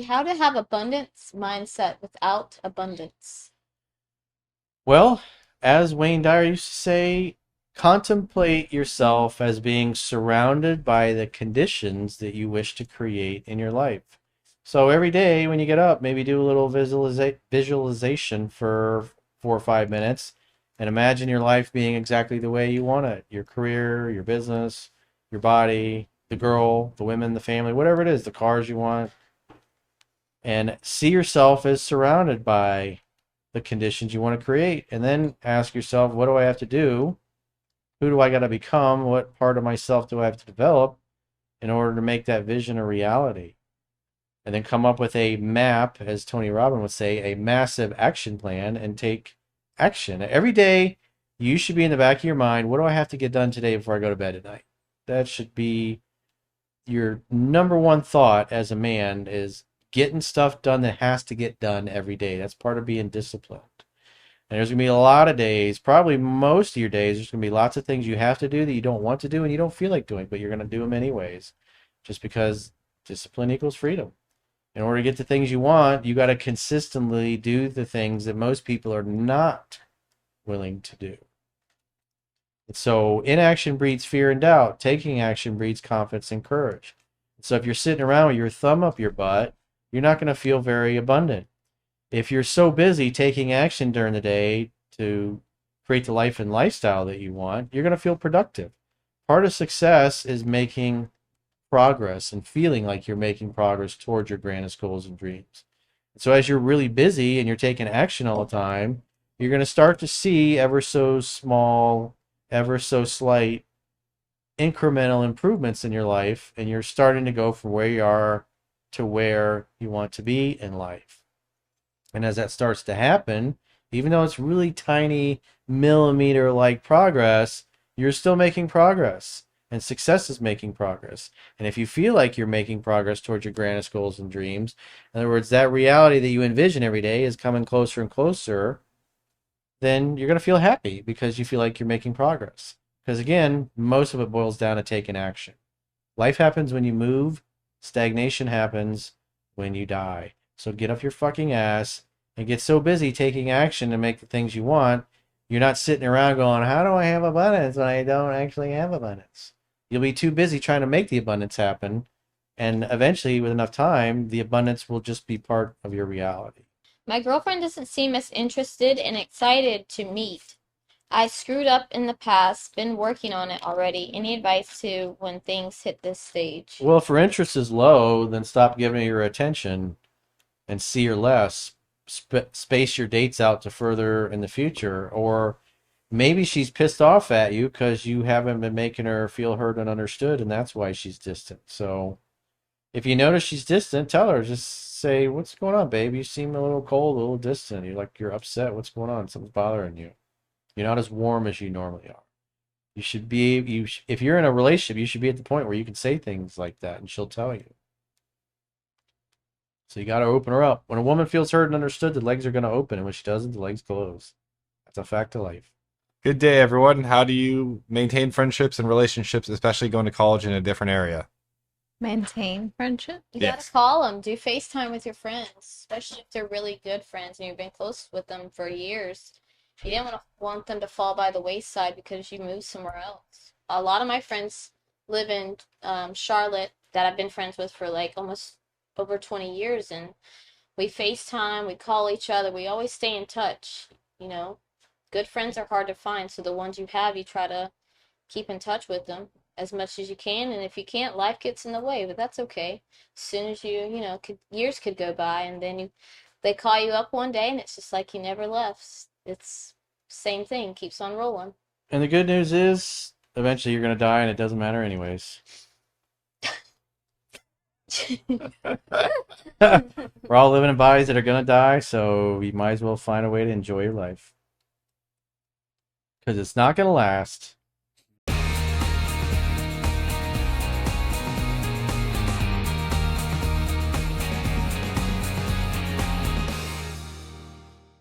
How to have abundance mindset without abundance. Well, as Wayne Dyer used to say, contemplate yourself as being surrounded by the conditions that you wish to create in your life. So every day when you get up, maybe do a little visualization for 4 or 5 minutes and imagine your life being exactly the way you want it. Your career, your business, your body, the girl, the women, the family, whatever it is, the cars you want. And see yourself as surrounded by the conditions you want to create. And then ask yourself, what do I have to do? Who do I got to become? What part of myself do I have to develop in order to make that vision a reality? And then come up with a map, as Tony Robbins would say, a massive action plan and take action. Every day, you should be in the back of your mind, what do I have to get done today before I go to bed at night? That should be your number one thought as a man is getting stuff done that has to get done every day. That's part of being disciplined. And there's going to be a lot of days, probably most of your days, there's going to be lots of things you have to do that you don't want to do and you don't feel like doing, but you're going to do them anyways, just because discipline equals freedom. In order to get the things you want, you got to consistently do the things that most people are not willing to do. And so inaction breeds fear and doubt. Taking action breeds confidence and courage. So if you're sitting around with your thumb up your butt, you're not going to feel very abundant. If you're so busy taking action during the day to create the life and lifestyle that you want, you're going to feel productive. Part of success is making progress and feeling like you're making progress towards your grandest goals and dreams. So as you're really busy and you're taking action all the time, you're going to start to see ever so small, ever so slight incremental improvements in your life, and you're starting to go from where you are to where you want to be in life. And as that starts to happen, even though it's really tiny millimeter like progress, you're still making progress. And success is making progress. And if you feel like you're making progress towards your grandest goals and dreams, in other words, that reality that you envision every day is coming closer and closer, then you're going to feel happy because you feel like you're making progress. Because again, most of it boils down to taking action. Life happens when you move, stagnation happens when you die. So get off your fucking ass and get so busy taking action to make the things you want, you're not sitting around going, how do I have abundance when I don't actually have abundance? You'll be too busy trying to make the abundance happen, and eventually, with enough time, the abundance will just be part of your reality. My girlfriend doesn't seem as interested and excited to meet. I screwed up in the past, been working on it already. Any advice to when things hit this stage? Well, if her interest is low, then stop giving her your attention and see her less. Space your dates out to further in the future, or maybe she's pissed off at you because you haven't been making her feel heard and understood, and that's why she's distant. So if you notice she's distant, tell her. Just say, "What's going on, babe? You seem a little cold, a little distant. You're upset. What's going on? Something's bothering you. You're not as warm as you normally are." You should be if you're in a relationship, you should be at the point where you can say things like that, and she'll tell you. So you got to open her up. When a woman feels heard and understood, the legs are going to open, and when she doesn't, the legs close. That's a fact of life. Good day, everyone. How do you maintain friendships and relationships, especially going to college in a different area? Maintain friendship? You gotta Yes. call them, do FaceTime with your friends, especially if they're really good friends and you've been close with them for years. You didn't want them to fall by the wayside because you moved somewhere else. A lot of my friends live in Charlotte that I've been friends with for like almost over 20 years, and we FaceTime, we call each other, we always stay in touch, you know. Good friends are hard to find, so the ones you have, you try to keep in touch with them as much as you can, and if you can't, life gets in the way, but that's okay. As soon as years could go by, and then they call you up one day, and it's just like you never left. It's same thing, keeps on rolling. And the good news is, eventually you're going to die, and it doesn't matter anyways. We're all living in bodies that are going to die, so you might as well find a way to enjoy your life. Because it's not going to last.